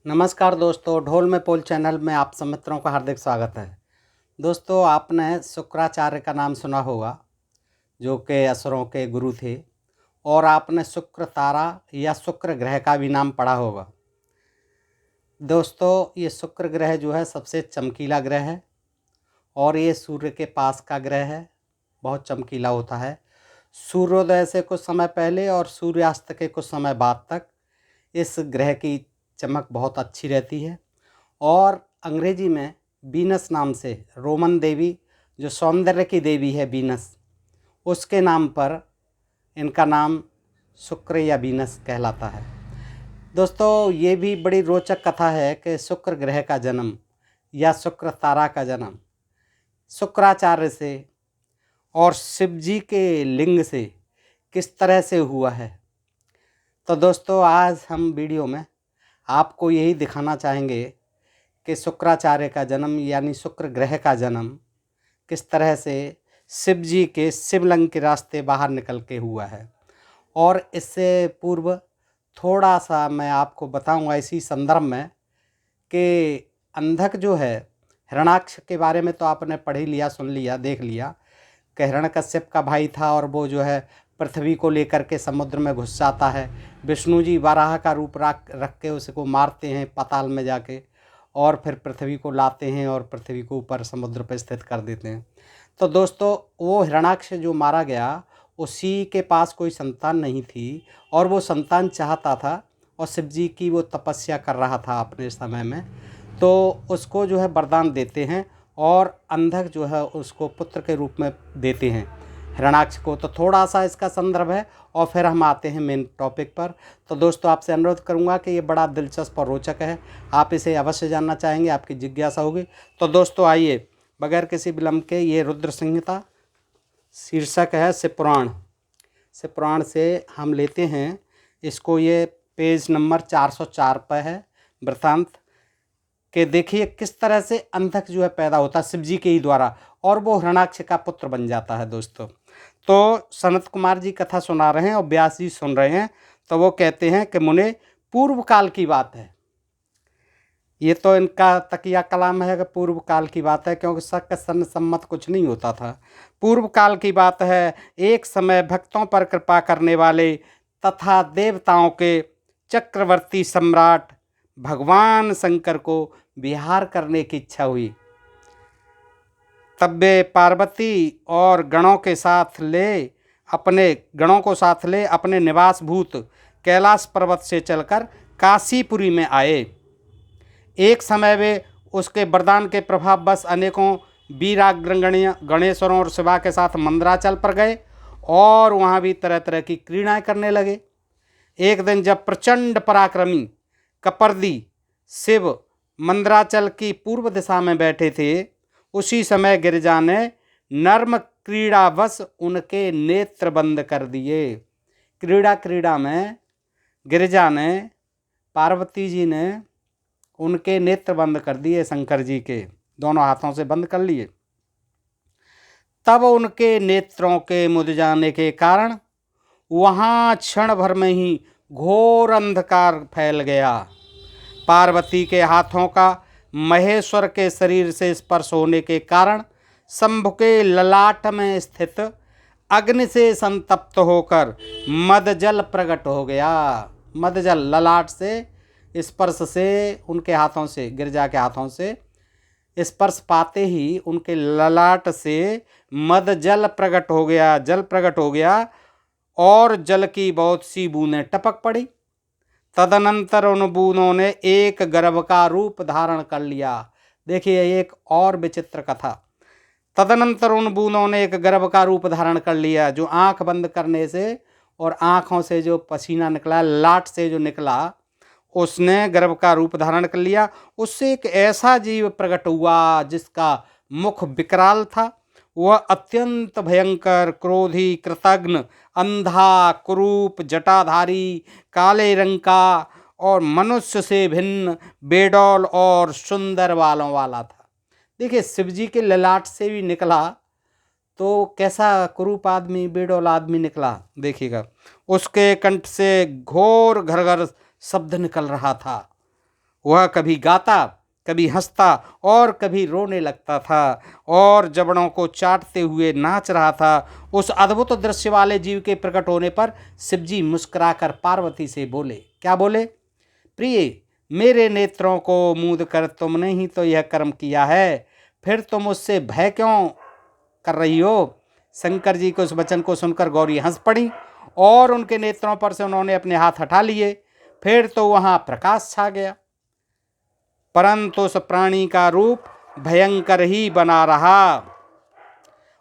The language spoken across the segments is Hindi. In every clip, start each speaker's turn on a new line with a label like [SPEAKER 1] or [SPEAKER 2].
[SPEAKER 1] नमस्कार दोस्तों, ढोल में पोल चैनल में आप सब मित्रों का हार्दिक स्वागत है। दोस्तों, आपने शुक्राचार्य का नाम सुना होगा, जो कि असुरों के गुरु थे, और आपने शुक्र तारा या शुक्र ग्रह का भी नाम पढ़ा होगा। दोस्तों, ये शुक्र ग्रह जो है सबसे चमकीला ग्रह है और ये सूर्य के पास का ग्रह है। बहुत चमकीला होता है। सूर्योदय से कुछ समय पहले और सूर्यास्त के कुछ समय बाद तक इस ग्रह की चमक बहुत अच्छी रहती है। और अंग्रेजी में वीनस नाम से, रोमन देवी जो सौंदर्य की देवी है वीनस, उसके नाम पर इनका नाम शुक्र या वीनस कहलाता है। दोस्तों, ये भी बड़ी रोचक कथा है कि शुक्र ग्रह का जन्म या शुक्र तारा का जन्म शुक्राचार्य से और शिव जी के लिंग से किस तरह से हुआ है। तो दोस्तों, आज हम वीडियो में आपको यही दिखाना चाहेंगे कि शुक्राचार्य का जन्म यानी शुक्र ग्रह का जन्म किस तरह से शिव जी के शिवलिंग के रास्ते बाहर निकल के हुआ है। और इससे पूर्व थोड़ा सा मैं आपको बताऊंगा इसी संदर्भ में कि अंधक जो है, हिरणाक्ष के बारे में तो आपने पढ़ ही लिया, सुन लिया, देख लिया कि हिरण्यकश्यप का भाई था और वो जो है पृथ्वी को लेकर के समुद्र में घुस जाता है। विष्णु जी वाराह का रूप रख के उसको मारते हैं पाताल में जाके, और फिर पृथ्वी को लाते हैं और पृथ्वी को ऊपर समुद्र पर स्थित कर देते हैं। तो दोस्तों, वो हिरणाक्ष जो मारा गया, उसी के पास कोई संतान नहीं थी और वो संतान चाहता था, और शिव जी की वो तपस्या कर रहा था अपने समय में। तो उसको जो है वरदान देते हैं और अंधक जो है उसको पुत्र के रूप में देते हैं हिरणाक्ष को। तो थोड़ा सा इसका संदर्भ है और फिर हम आते हैं मेन टॉपिक पर। तो दोस्तों, आपसे अनुरोध करूंगा कि ये बड़ा दिलचस्प और रोचक है, आप इसे अवश्य जानना चाहेंगे, आपकी जिज्ञासा होगी। तो दोस्तों, आइए बगैर किसी विलंब के, ये रुद्र संहिता शीर्षक है शिव पुराण। शिव पुराण से हम लेते हैं इसको, ये पेज नंबर 404 पर है वृत्तांत कि देखिए किस तरह से अंधक जो है पैदा होता है शिव जी के ही द्वारा, और वो हिरणाक्ष का पुत्र बन जाता है। दोस्तों, तो सनत कुमार जी कथा सुना रहे हैं और व्यास जी सुन रहे हैं। तो वो कहते हैं कि मुने पूर्व काल की बात है। ये तो इनका तकिया कलाम है कि पूर्व काल की बात है, क्योंकि शक सन सम्मत कुछ नहीं होता था। पूर्व काल की बात है। एक समय भक्तों पर कृपा करने वाले तथा देवताओं के चक्रवर्ती सम्राट भगवान शंकर को विहार करने की इच्छा हुई। तब वे पार्वती और गणों को साथ ले अपने निवास भूत कैलाश पर्वत से चलकर काशीपुरी में आए। एक समय वे उसके वरदान के प्रभाववश अनेकों वीराग्रगण्य गणेश्वरों और शिवा के साथ मंदराचल पर गए और वहाँ भी तरह तरह की क्रीड़ाएं करने लगे। एक दिन जब प्रचंड पराक्रमी कपर्दी शिव मंदराचल की पूर्व दिशा में बैठे थे, उसी समय गिरिजा ने नर्म क्रीड़ावश उनके नेत्र बंद कर दिए। क्रीड़ा में गिरिजा ने, पार्वती जी ने उनके नेत्र बंद कर दिए, शंकर जी के दोनों हाथों से बंद कर लिए। तब उनके नेत्रों के मुद जाने के कारण वहाँ क्षण भर में ही घोर अंधकार फैल गया। पार्वती के हाथों का महेश्वर के शरीर से स्पर्श होने के कारण शंभु के ललाट में स्थित अग्नि से संतप्त होकर मदजल प्रकट हो गया। मदजल, ललाट से स्पर्श से, उनके हाथों से, गिरिजा के हाथों से स्पर्श पाते ही उनके ललाट से मदजल प्रकट हो गया, जल प्रकट हो गया और जल की बहुत सी बूंदें टपक पड़ी। तदनंतर उन बूंदों ने एक गर्भ का रूप धारण कर लिया। देखिए, एक और विचित्र कथा। तदनंतर उन बूंदों ने एक गर्भ का रूप धारण कर लिया, जो आंख बंद करने से और आंखों से जो पसीना निकला, लाट से जो निकला, उसने गर्भ का रूप धारण कर लिया। उससे एक ऐसा जीव प्रकट हुआ जिसका मुख विकराल था। वह अत्यंत भयंकर, क्रोधी, कृतघ्न, अंधा, कुरूप, जटाधारी, काले रंग का और मनुष्य से भिन्न बेडौल और सुंदर बालों वाला था। देखिए, शिवजी के ललाट से भी निकला तो कैसा कुरूप आदमी, बेडौल आदमी निकला। देखिएगा, उसके कंठ से घोर घरघर शब्द निकल रहा था वह कभी गाता, कभी हंसता और कभी रोने लगता था और जबड़ों को चाटते हुए नाच रहा था। उस अद्भुत दृश्य वाले जीव के प्रकट होने पर शिवजी मुस्कुराकर पार्वती से बोले। क्या बोले? प्रिय, मेरे नेत्रों को मूंद कर तुमने ही तो यह कर्म किया है, फिर तुम उससे भय क्यों कर रही हो? शंकर जी के उस वचन को सुनकर गौरी हंस पड़ी और उनके नेत्रों पर से उन्होंने अपने हाथ हटा लिए। फिर तो वहां प्रकाश छा गया, परंतु उस प्राणी का रूप भयंकर ही बना रहा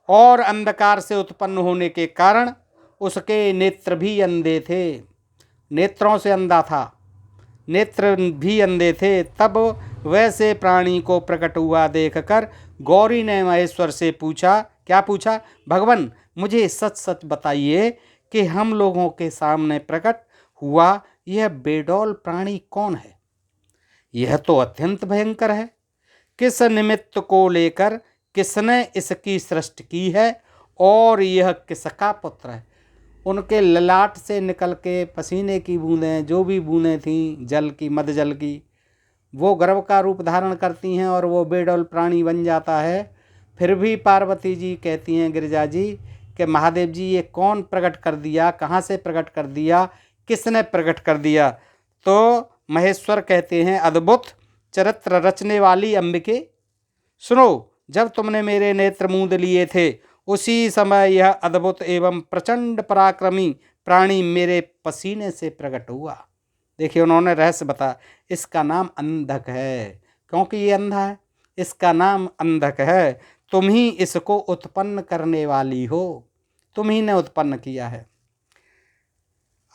[SPEAKER 1] और अंधकार से उत्पन्न होने के कारण उसके नेत्र भी अंधे थे। नेत्रों से अंधा था, नेत्र भी अंधे थे। तब वैसे प्राणी को प्रकट हुआ देखकर गौरी ने महेश्वर से पूछा। क्या पूछा? भगवान, मुझे सच सच बताइए कि हम लोगों के सामने प्रकट हुआ यह बेडौल प्राणी कौन है? यह तो अत्यंत भयंकर है। किस निमित्त को लेकर किसने इसकी सृष्टि की है और यह किसका पुत्र है? उनके ललाट से निकल के पसीने की बूंदें, जो भी बूंदें थीं जल की, मद जल की, वो गर्भ का रूप धारण करती हैं और वो बेडौल प्राणी बन जाता है। फिर भी पार्वती जी कहती हैं गिरिजा जी कि महादेव जी ये कौन प्रकट कर दिया, कहाँ से प्रकट कर दिया, किसने प्रकट कर दिया? तो महेश्वर कहते हैं, अद्भुत चरित्र रचने वाली अंबिके, सुनो, जब तुमने मेरे नेत्र मूंद लिए थे उसी समय यह अद्भुत एवं प्रचंड पराक्रमी प्राणी मेरे पसीने से प्रकट हुआ। देखिए, उन्होंने रहस्य बताया। इसका नाम अंधक है, क्योंकि ये अंधा है, इसका नाम अंधक है। तुम ही इसको उत्पन्न करने वाली हो, तुम ही ने उत्पन्न किया है।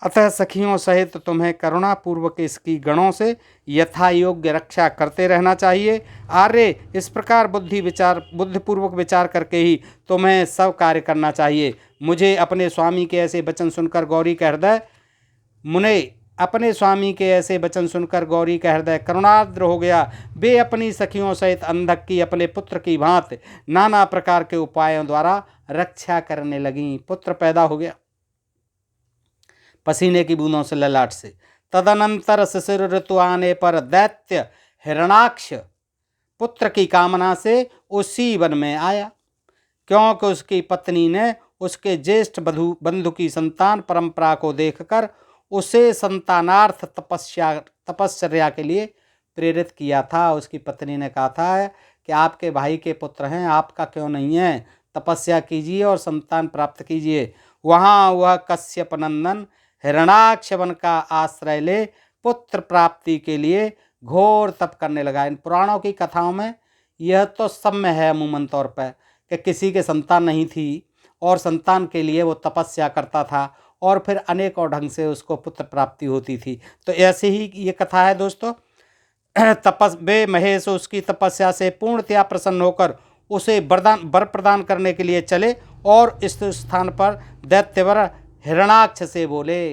[SPEAKER 1] अतः सखियों सहित तुम्हें करुणापूर्वक इसकी गणों से यथा योग्य रक्षा करते रहना चाहिए। आर्य, इस प्रकार बुद्धिपूर्वक विचार करके ही तुम्हें सब कार्य करना चाहिए। मुझे अपने स्वामी के ऐसे वचन सुनकर गौरी का हृदय करुणार्द्र हो गया। वे अपनी सखियों सहित अंधक की अपने पुत्र की भांति नाना प्रकार के उपायों द्वारा रक्षा करने लगीं। पुत्र पैदा हो गया पसीने की बूंदों से, ललाट से। तदनंतर शिशिर ऋतु आने पर दैत्य हिरणाक्ष पुत्र की कामना से उसी वन में आया, क्योंकि उसकी पत्नी ने उसके ज्येष्ठ बंधु की संतान परंपरा को देखकर उसे संतानार्थ तपश्चर्या के लिए प्रेरित किया था। उसकी पत्नी ने कहा था कि आपके भाई के पुत्र हैं, आपका क्यों नहीं है? तपस्या कीजिए और संतान प्राप्त कीजिए। वहाँ वह कश्यप नंदन हिरणाक्ष वन का आश्रय ले पुत्र प्राप्ति के लिए घोर तप करने लगा। इन पुराणों की कथाओं में यह तो सम्य है अमूमन तौर पर कि किसी के संतान नहीं थी और संतान के लिए वो तपस्या करता था और फिर अनेक और ढंग से उसको पुत्र प्राप्ति होती थी। तो ऐसे ही ये कथा है दोस्तों। वे महेश उसकी तपस्या से पूर्णतया प्रसन्न होकर उसे वर प्रदान करने के लिए चले और इस स्थान पर दैत्यवर हिरणाक्ष से बोले।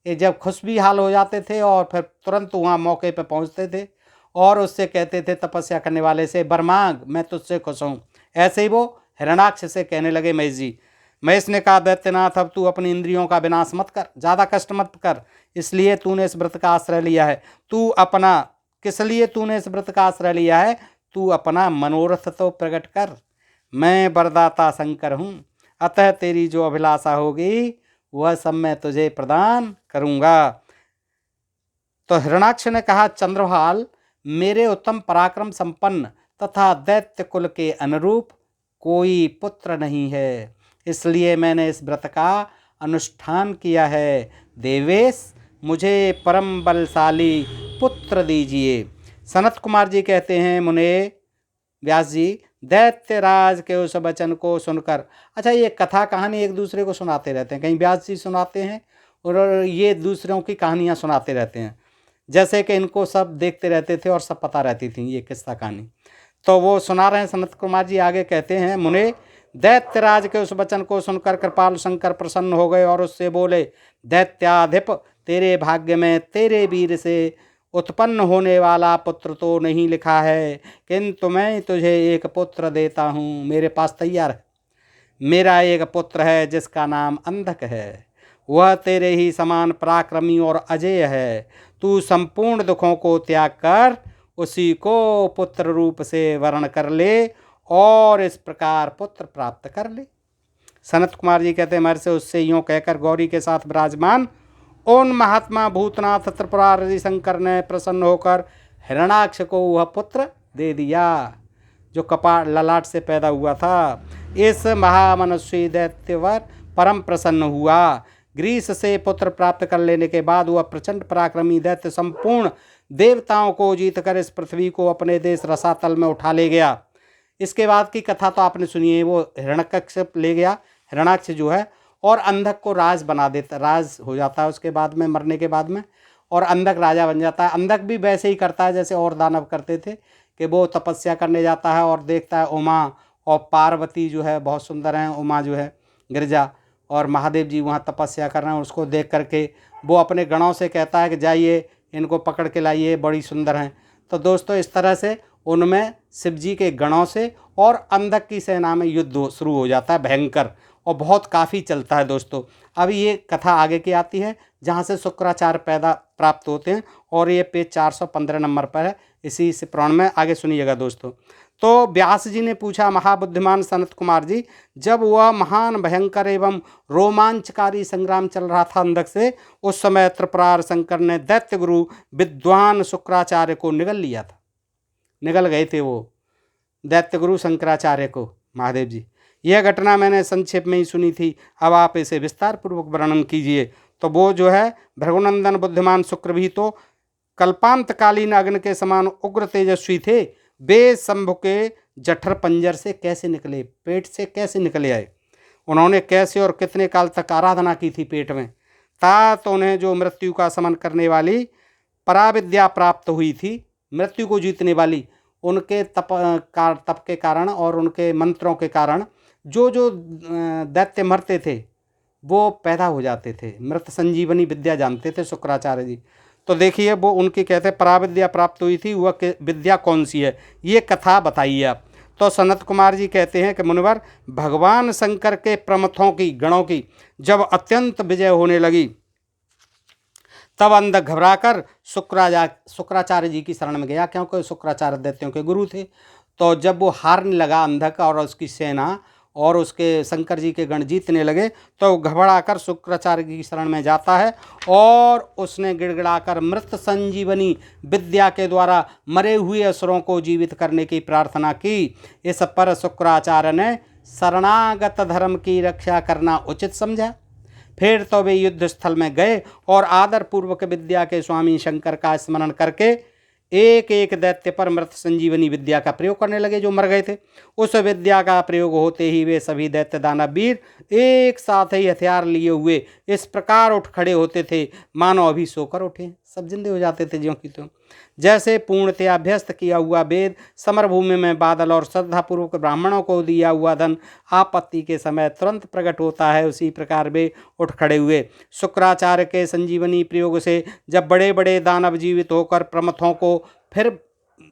[SPEAKER 1] ये जब खुश भी हाल हो जाते थे और फिर तुरंत वहाँ मौके पर पहुँचते थे और उससे कहते थे तपस्या करने वाले से, वर मांग, मैं तुझसे खुश हूँ। ऐसे ही वो हिरणाक्ष से कहने लगे महेश जी। महेश ने कहा, दैत्यनाथ, अब तू अपनी इंद्रियों का विनाश मत कर, ज़्यादा कष्ट मत कर, इसलिए तूने इस व्रत का आश्रय लिया है। किस लिए तूने इस व्रत का आश्रय लिया है? तू अपना मनोरथ तो प्रकट कर। मैं वरदाता शंकर हूँ, अतः तेरी जो अभिलाषा होगी वह सब मैं तुझे प्रदान करूँगा। तो हिरणाक्ष ने कहा, चंद्रभाल, मेरे उत्तम पराक्रम संपन्न तथा दैत्य कुल के अनुरूप कोई पुत्र नहीं है, इसलिए मैंने इस व्रत का अनुष्ठान किया है। देवेश, मुझे परम बलशाली पुत्र दीजिए। सनत कुमार जी कहते हैं, मुने व्यास जी, दैत्यराज के उस वचन को सुनकर, अच्छा, ये कथा कहानी एक दूसरे को सुनाते रहते हैं, कहीं व्यास जी सुनाते हैं और ये दूसरों की कहानियाँ सुनाते रहते हैं, जैसे कि इनको सब देखते रहते थे और सब पता रहती थी ये किस्सा कहानी। तो वो सुना रहे हैं सनत कुमार जी। आगे कहते हैं, मुने, दैत्यराज के उस वचन को सुनकर कृपाल शंकर प्रसन्न हो गए और उससे बोले, दैत्याधिप, तेरे भाग्य में तेरे वीर से उत्पन्न होने वाला पुत्र तो नहीं लिखा है, किंतु मैं तुझे एक पुत्र देता हूँ। मेरे पास तैयार है। मेरा एक पुत्र है जिसका नाम अंधक है। वह तेरे ही समान पराक्रमी और अजेय है। तू संपूर्ण दुखों को त्याग कर उसी को पुत्र रूप से वर्ण कर ले और इस प्रकार पुत्र प्राप्त कर ले। सनत कुमार जी कहते हैं महर्षि उससे यूँ कहकर गौरी के साथ विराजमान उन महात्मा भूतनाथ त्रिपुरारि शंकर ने प्रसन्न होकर हिरणाक्ष को वह पुत्र दे दिया जो कपाट ललाट से पैदा हुआ था। इस महामनुष्य दैत्यवर परम प्रसन्न हुआ। ग्रीस से पुत्र प्राप्त कर लेने के बाद वह प्रचंड पराक्रमी दैत्य संपूर्ण देवताओं को जीतकर इस पृथ्वी को अपने देश रसातल में उठा ले गया। इसके बाद की कथा तो आपने सुनी है। वो हिरण्यकश्यप ले गया, हिरणाक्ष जो है, और अंधक को राज बना देता, राज हो जाता है उसके बाद में, मरने के बाद में, और अंधक राजा बन जाता है। अंधक भी वैसे ही करता है जैसे और दानव करते थे कि वो तपस्या करने जाता है और देखता है उमा और पार्वती जो है बहुत सुंदर हैं, उमा जो है गिरजा, और महादेव जी वहाँ तपस्या कर रहे हैं। उसको देख करके वो अपने गणों से कहता है कि जाइए इनको पकड़ के लाइए, बड़ी सुंदर हैं। तो दोस्तों इस तरह से उनमें शिव जी के गणों से और अंधक की सेना में युद्ध शुरू हो जाता है भयंकर, और बहुत काफ़ी चलता है दोस्तों। अब ये कथा आगे की आती है जहाँ से शुक्राचार्य पैदा प्राप्त होते हैं, और ये पेज 415 नंबर पर है। इसी से पुराण में आगे सुनिएगा दोस्तों। तो व्यास जी ने पूछा, महाबुद्धिमान सनत कुमार जी, जब वह महान भयंकर एवं रोमांचकारी संग्राम चल रहा था अंधक से, उस समय त्रिपुरार शंकर ने दैत्य गुरु विद्वान शुक्राचार्य को निगल लिया था। निगल गए थे वो दैत्य गुरु शंकराचार्य को महादेव जी। यह घटना मैंने संक्षेप में ही सुनी थी, अब आप इसे विस्तार पूर्वक वर्णन कीजिए। तो वो जो है भृगुनंदन बुद्धिमान शुक्र भी तो कल्पांतकालीन अग्नि के समान उग्र तेजस्वी थे। वे शंभु के जठर पंजर से कैसे निकले, पेट से कैसे निकले आए, उन्होंने कैसे और कितने काल तक आराधना की थी पेट में, तात उन्हें जो मृत्यु का समन करने वाली पराविद्या प्राप्त हुई थी, मृत्यु को जीतने वाली, उनके तप के कारण और उनके मंत्रों के कारण जो जो दैत्य मरते थे वो पैदा हो जाते थे। मृत संजीवनी विद्या जानते थे शुक्राचार्य जी। तो देखिए वो उनकी कहते पराविद्या प्राप्त हुई थी, वह विद्या कौन सी है, ये कथा बताइए आप। तो सनत कुमार जी कहते हैं कि मुनिवर, भगवान शंकर के प्रमथों की गणों की जब अत्यंत विजय होने लगी, तब अंधक घबराकर शुक्राचार्य जी की शरण में गया, क्योंकि शुक्राचार्य दैत्यों के गुरु थे। तो जब वो हारने लगा अंधक और उसकी सेना और उसके शंकर जी के गण जीतने लगे, तो घबराकर शुक्राचार्य की शरण में जाता है और उसने गिड़गिड़ाकर मृत संजीवनी विद्या के द्वारा मरे हुए असुरों को जीवित करने की प्रार्थना की। इस पर शुक्राचार्य ने शरणागत धर्म की रक्षा करना उचित समझा। फिर तो वे युद्ध स्थल में गए और आदर पूर्वक विद्या के स्वामी शंकर का स्मरण करके एक एक दैत्य पर मृत संजीवनी विद्या का प्रयोग करने लगे जो मर गए थे। उस विद्या का प्रयोग होते ही वे सभी दैत्य दानव वीर एक साथ ही हथियार लिए हुए इस प्रकार उठ खड़े होते थे मानो अभी सोकर उठे, सब जिंदे हो जाते थे ज्यों की त्यों। जैसे पूर्णतया अभ्यस्त किया हुआ वेद समरभूमि में बादल और श्रद्धापूर्वक ब्राह्मणों को दिया हुआ धन आपत्ति के समय तुरंत प्रकट होता है, उसी प्रकार वे उठ खड़े हुए। शुक्राचार्य के संजीवनी प्रयोग से जब बड़े बड़े दानव जीवित होकर प्रमथों को फिर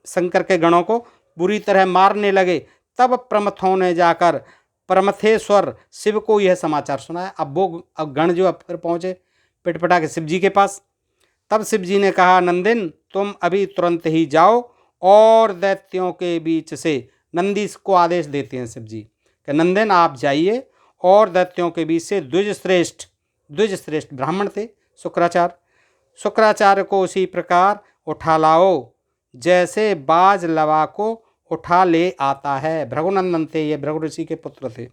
[SPEAKER 1] शंकर के गणों को बुरी तरह मारने लगे, तब प्रमथों ने जाकर परमथेश्वर शिव को यह समाचार सुनाया। अब गण जो फिर पहुँचे पिटपिटा के शिव जी के पास। तब शिव जी ने कहा, नंदिन तुम अभी तुरंत ही जाओ और दैत्यों के बीच से, नंदी को आदेश देते हैं शिव जी कि नंदिन आप जाइए और दैत्यों के बीच से द्विजश्रेष्ठ ब्राह्मण थे शुक्राचार्य को उसी प्रकार उठा लाओ जैसे बाज लवा को उठा ले आता है। भृगुनंदन थे, ये भृगु ऋषि के पुत्र थे।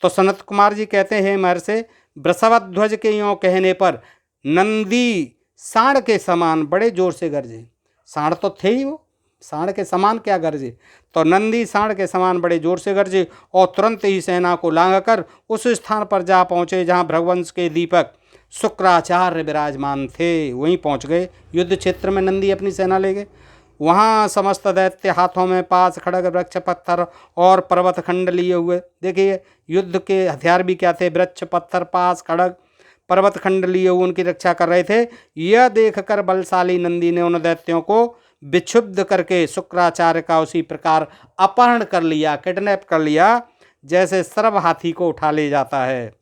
[SPEAKER 1] तो सनत कुमार जी कहते हैं, महर्षि वृषभध्वज के यों कहने पर नंदी सांड के समान बड़े जोर से गरजे। सांड तो थे ही वो, सांड के समान क्या गरजे। तो नंदी सांड के समान बड़े जोर से गरजे और तुरंत ही सेना को लांघकर उस स्थान पर जा पहुँचे जहाँ भृगुवंश के दीपक शुक्राचार्य विराजमान थे। वहीं पहुँच गए युद्ध क्षेत्र में, नंदी अपनी सेना ले गए। वहाँ समस्त दैत्य हाथों में पास खड़ग वृक्ष पत्थर और पर्वत खंड लिए हुए। देखिए युद्ध के हथियार भी क्या थे, वृक्ष पत्थर पास खड़ग पर्वत खंड लिए हुए उनकी रक्षा कर रहे थे। यह देखकर बलशाली नंदी ने उन दैत्यों को विक्षुब्ध करके शुक्राचार्य का उसी प्रकार अपहरण कर लिया, किडनैप कर लिया, जैसे सर्व हाथी को उठा ले जाता है।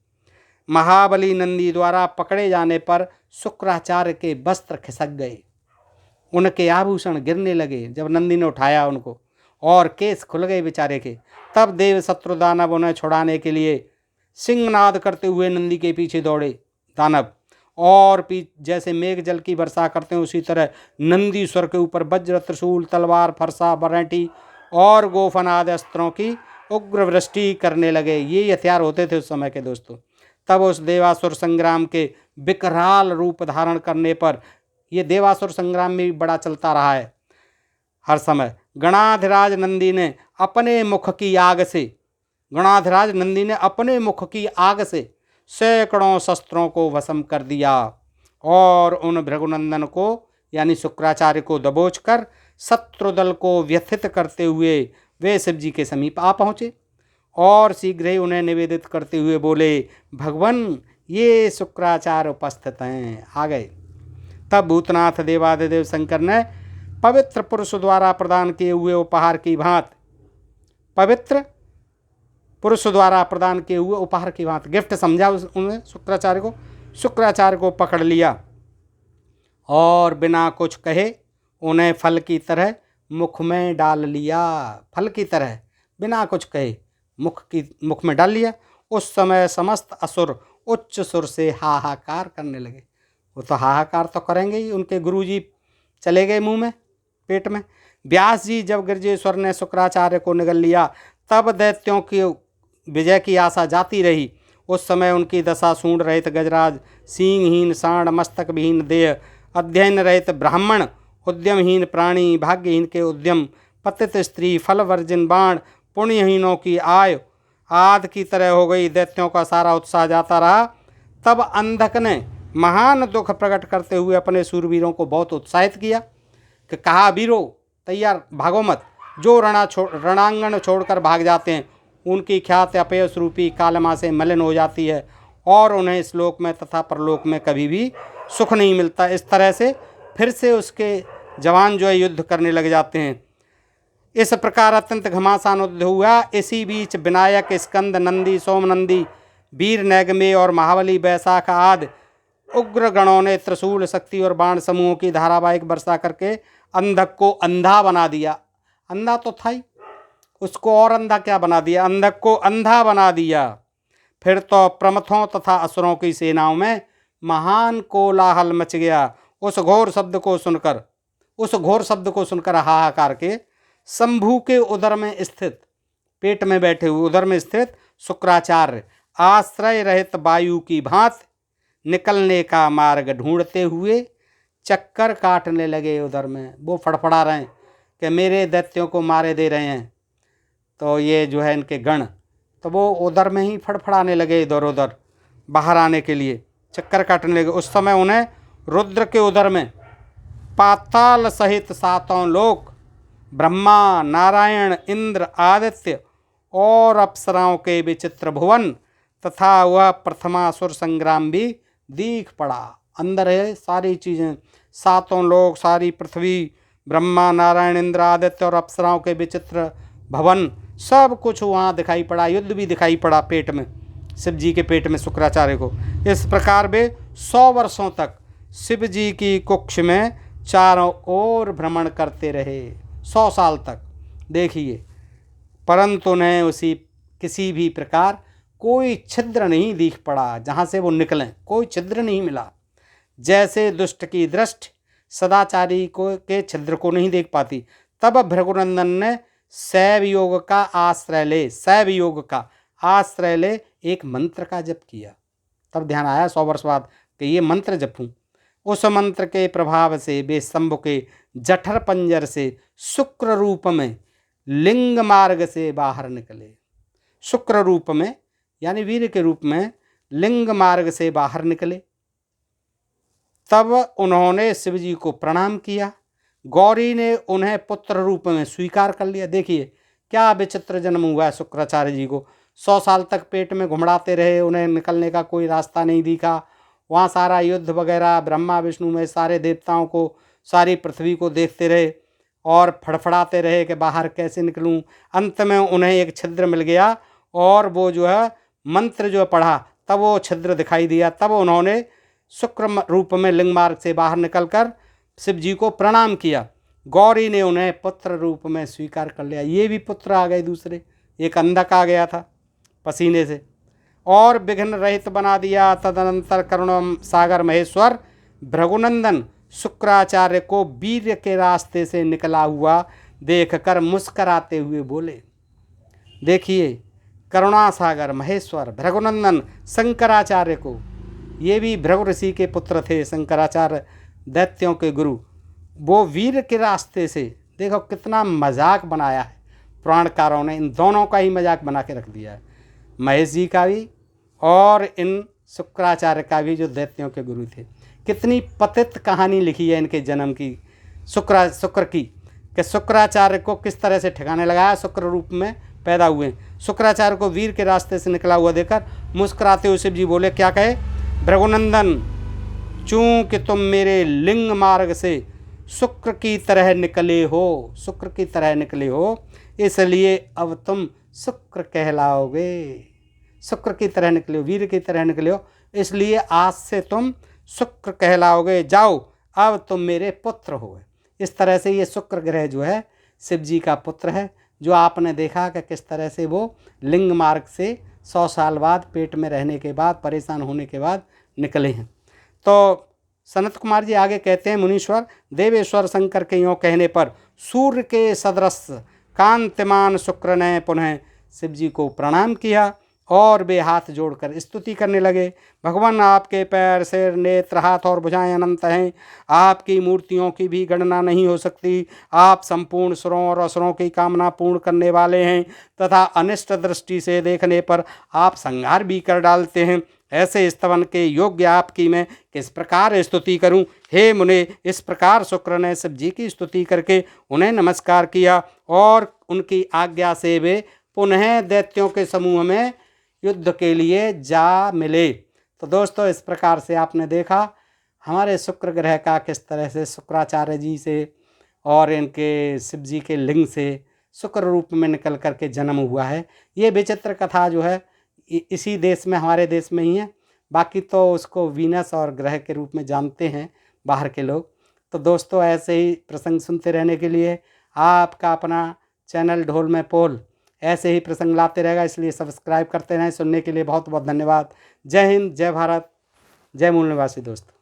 [SPEAKER 1] महाबली नंदी द्वारा पकड़े जाने पर शुक्राचार्य के वस्त्र खिसक गए, उनके आभूषण गिरने लगे जब नंदी ने उठाया उनको, और केस खुल गए बेचारे के। तब देव शत्रु दानव उन्हें छुड़ाने के लिए सिंहनाद करते हुए नंदी के पीछे दौड़े दानव, और जैसे मेघ जल की वर्षा करते हैं उसी तरह नंदीश्वर के ऊपर वज्र, त्रिशूल, तलवार, फरसा, बरैठी और गोफन आदि अस्त्रों की उग्र वृष्टि करने लगे। ये हथियार होते थे उस समय के दोस्तों। तब उस देवासुर संग्राम के विकराल रूप धारण करने पर, ये देवासुर संग्राम में भी बड़ा चलता रहा है हर समय, गणाधिराज नंदी ने अपने मुख की आग से, गणाधिराज नंदी ने अपने मुख की आग से सैकड़ों शस्त्रों को भस्म कर दिया, और उन भृगुनंदन को यानी शुक्राचार्य को दबोचकर शत्रुदल को व्यथित करते हुए वे शिव जी के समीप आ पहुँचे, और शीघ्र ही उन्हें निवेदित करते हुए बोले, भगवान ये शुक्राचार्य उपस्थित हैं, आ गए। तब भूतनाथ देवादिदेव शंकर ने पवित्र पुरुष द्वारा प्रदान किए हुए उपहार की भांति, पवित्र पुरुष द्वारा प्रदान किए हुए उपहार की भांति गिफ्ट समझा उन्हें शुक्राचार्य को पकड़ लिया, और बिना कुछ कहे उन्हें फल की तरह मुख में डाल लिया। फल की तरह बिना कुछ कहे मुख में डाल लिया। उस समय समस्त असुर उच्च सुर से हाहाकार करने लगे। वो तो हाहाकार तो करेंगे ही, उनके गुरुजी चले गए मुंह में, पेट में। व्यास जी जब गिरजेश्वर ने शुक्राचार्य को निगल लिया, तब दैत्यों की विजय की आशा जाती रही। उस समय उनकी दशा सूंड रहित गजराज, सींगहीन सांड, मस्तक विहीन देह, अध्ययन रहित ब्राह्मण, उद्यमहीन प्राणी, भाग्यहीन के उद्यम, पतित स्त्री, फल वर्जिन बाण, पुण्यहीनों की आय आदि की तरह हो गई। दैत्यों का सारा उत्साह जाता रहा। तब अंधक ने महान दुख प्रकट करते हुए अपने सूरवीरों को बहुत उत्साहित किया कि कहा, वीरो तैयार, भागो मत। जो रणांगण छोड़कर भाग जाते हैं उनकी ख्याति अपयश रूपी कालमा से मलिन हो जाती है, और उन्हें इस लोक में तथा परलोक में कभी भी सुख नहीं मिलता। इस तरह से फिर से उसके जवान जो है युद्ध करने लग जाते हैं। इस प्रकार अत्यंत घमासान युद्ध हुआ। इसी बीच विनायक, स्कंद, नंदी, सोमनंदी, वीर नैगमेय और महाबली वैशाख आदि उग्र गणों ने त्रिशूल, शक्ति और बाण समूहों की धारावाहिक वर्षा करके अंधक को अंधा बना दिया। अंधा तो था ही, उसको और अंधा क्या बना दिया, अंधक को अंधा बना दिया। फिर तो प्रमथों तथा असुरों की सेनाओं में महान कोलाहल मच गया। उस घोर शब्द को सुनकर हाहाकार के शंभू के उदर में स्थित, पेट में बैठे हुए उदर में स्थित शुक्राचार्य आश्रय रहित वायु की भांति निकलने का मार्ग ढूंढते हुए चक्कर काटने लगे उदर में। वो फड़फड़ा रहे हैं कि मेरे दैत्यों को मारे दे रहे हैं, तो ये जो है इनके गण, तो वो उदर में ही फड़फड़ाने लगे, इधर उधर बाहर आने के लिए चक्कर काटने लगे। उस समय उन्हें रुद्र के उदर में पाताल सहित सातों लोक, ब्रह्मा, नारायण, इंद्र, आदित्य और अप्सराओं के विचित्र भुवन तथा वह प्रथमासुर संग्राम भी दीख पड़ा। अंदर है सारी चीज़ें, सातों लोक, सारी पृथ्वी, ब्रह्मा, नारायण, इंद्र, आदित्य और अप्सराओं के विचित्र भवन, सब कुछ वहाँ दिखाई पड़ा। युद्ध भी दिखाई पड़ा पेट में, शिव जी के पेट में शुक्राचार्य को। इस प्रकार वे 100 वर्षों तक शिव जी की कुक्ष में चारों ओर भ्रमण करते रहे, 100 साल तक। देखिए, परंतु उन्हें उसी किसी भी प्रकार कोई छिद्र नहीं दिख पड़ा, जहाँ से वो निकलें कोई छिद्र नहीं मिला। जैसे दुष्ट की दृष्टि सदाचारी को के छिद्र को नहीं देख पाती। तब भृगुनंदन ने शैव योग का आश्रय ले एक मंत्र का जप किया। तब ध्यान आया 100 वर्ष बाद कि ये मंत्र जपूं। उस मंत्र के प्रभाव से वे शंभु के जठर पंजर से शुक्र रूप में लिंग मार्ग से बाहर निकले। शुक्र रूप में यानी वीर के रूप में लिंग मार्ग से बाहर निकले। तब उन्होंने शिव जी को प्रणाम किया। गौरी ने उन्हें पुत्र रूप में स्वीकार कर लिया। देखिए क्या विचित्र जन्म हुआ है शुक्राचार्य जी को। 100 साल तक पेट में घुमड़ाते रहे, उन्हें निकलने का कोई रास्ता नहीं दिखा। वहाँ सारा युद्ध वगैरह, ब्रह्मा विष्णु में सारे देवताओं को, सारी पृथ्वी को देखते रहे और फड़फड़ाते रहे कि बाहर कैसे निकलूं। अंत में उन्हें एक छिद्र मिल गया और वो जो है मंत्र जो पढ़ा, तब वो छिद्र दिखाई दिया। तब उन्होंने शुक्र रूप में लिंग मार्ग से बाहर निकलकर शिव जी को प्रणाम किया। गौरी ने उन्हें पुत्र रूप में स्वीकार कर लिया। ये भी पुत्र आ गए दूसरे, एक अंधक आ गया था पसीने से, और विघ्न रहित बना दिया। तदनंतर करुण सागर महेश्वर भृगुनंदन शुक्राचार्य को वीर्य के रास्ते से निकला हुआ देखकर मुस्कराते हुए बोले। देखिए, करुणा सागर महेश्वर भृगुनंदन शंकराचार्य को, ये भी भृगु ऋषि के पुत्र थे, शंकराचार्य दैत्यों के गुरु, वो वीर के रास्ते से, देखो कितना मजाक बनाया है पुराणकारों ने, इन दोनों का ही मजाक बना के रख दिया है, महेश जी का भी और इन शुक्राचार्य का भी जो दैत्यों के गुरु थे। कितनी पतित कहानी लिखी है इनके जन्म की, शुक्र की, कि शुक्राचार्य को किस तरह से ठिकाने लगाया, शुक्र रूप में पैदा हुए। शुक्राचार्य को वीर के रास्ते से निकला हुआ देखकर मुस्कुराते हुए शिव जी बोले, क्या कहे, भृगुनंदन, चूंकि तुम मेरे लिंग मार्ग से शुक्र की तरह निकले हो, शुक्र की तरह निकले हो, इसलिए अब तुम शुक्र कहलाओगे। शुक्र की तरह निकले हो, वीर की तरह निकले हो, इसलिए आज से तुम शुक्र कहलाओगे। जाओ, अब तुम मेरे पुत्र हो। इस तरह से ये शुक्र ग्रह जो है शिव जी का पुत्र है, जो आपने देखा कि किस तरह से वो लिंग मार्ग से 100 साल बाद पेट में रहने के बाद, परेशान होने के बाद निकले हैं। तो सनत कुमार जी आगे कहते हैं, मुनीश्वर देवेश्वर शंकर के यों कहने पर सूर्य के सदृश कांतिमान शुक्र ने पुनः शिव जी को प्रणाम किया और वे हाथ जोड़कर स्तुति करने लगे। भगवान, आपके पैर, सिर, नेत्र, हाथ और भुजाएं अनंत हैं। आपकी मूर्तियों की भी गणना नहीं हो सकती। आप संपूर्ण सुरों और असुरों की कामना पूर्ण करने वाले हैं तथा अनिष्ट दृष्टि से देखने पर आप संहार भी कर डालते हैं। ऐसे स्तवन के योग्य आपकी मैं किस प्रकार स्तुति करूं? हे मुने, इस प्रकार शुक्र ने शिव जी की स्तुति करके उन्हें नमस्कार किया और उनकी आज्ञा से वे पुनः दैत्यों के समूह में युद्ध के लिए जा मिले। तो दोस्तों, इस प्रकार से आपने देखा हमारे शुक्र ग्रह का किस तरह से शुक्राचार्य जी से और इनके शिव जी के लिंग से शुक्र रूप में निकल करके जन्म हुआ है। ये विचित्र कथा जो है इसी देश में, हमारे देश में ही है, बाकी तो उसको वीनस और ग्रह के रूप में जानते हैं बाहर के लोग। तो दोस्तों, ऐसे ही प्रसंग सुनते रहने के लिए आपका अपना चैनल ढोल में पोल ऐसे ही प्रसंग लाते रहेगा, इसलिए सब्सक्राइब करते रहें। सुनने के लिए बहुत बहुत धन्यवाद। जय हिंद, जय भारत, जय मूल निवासी दोस्तों।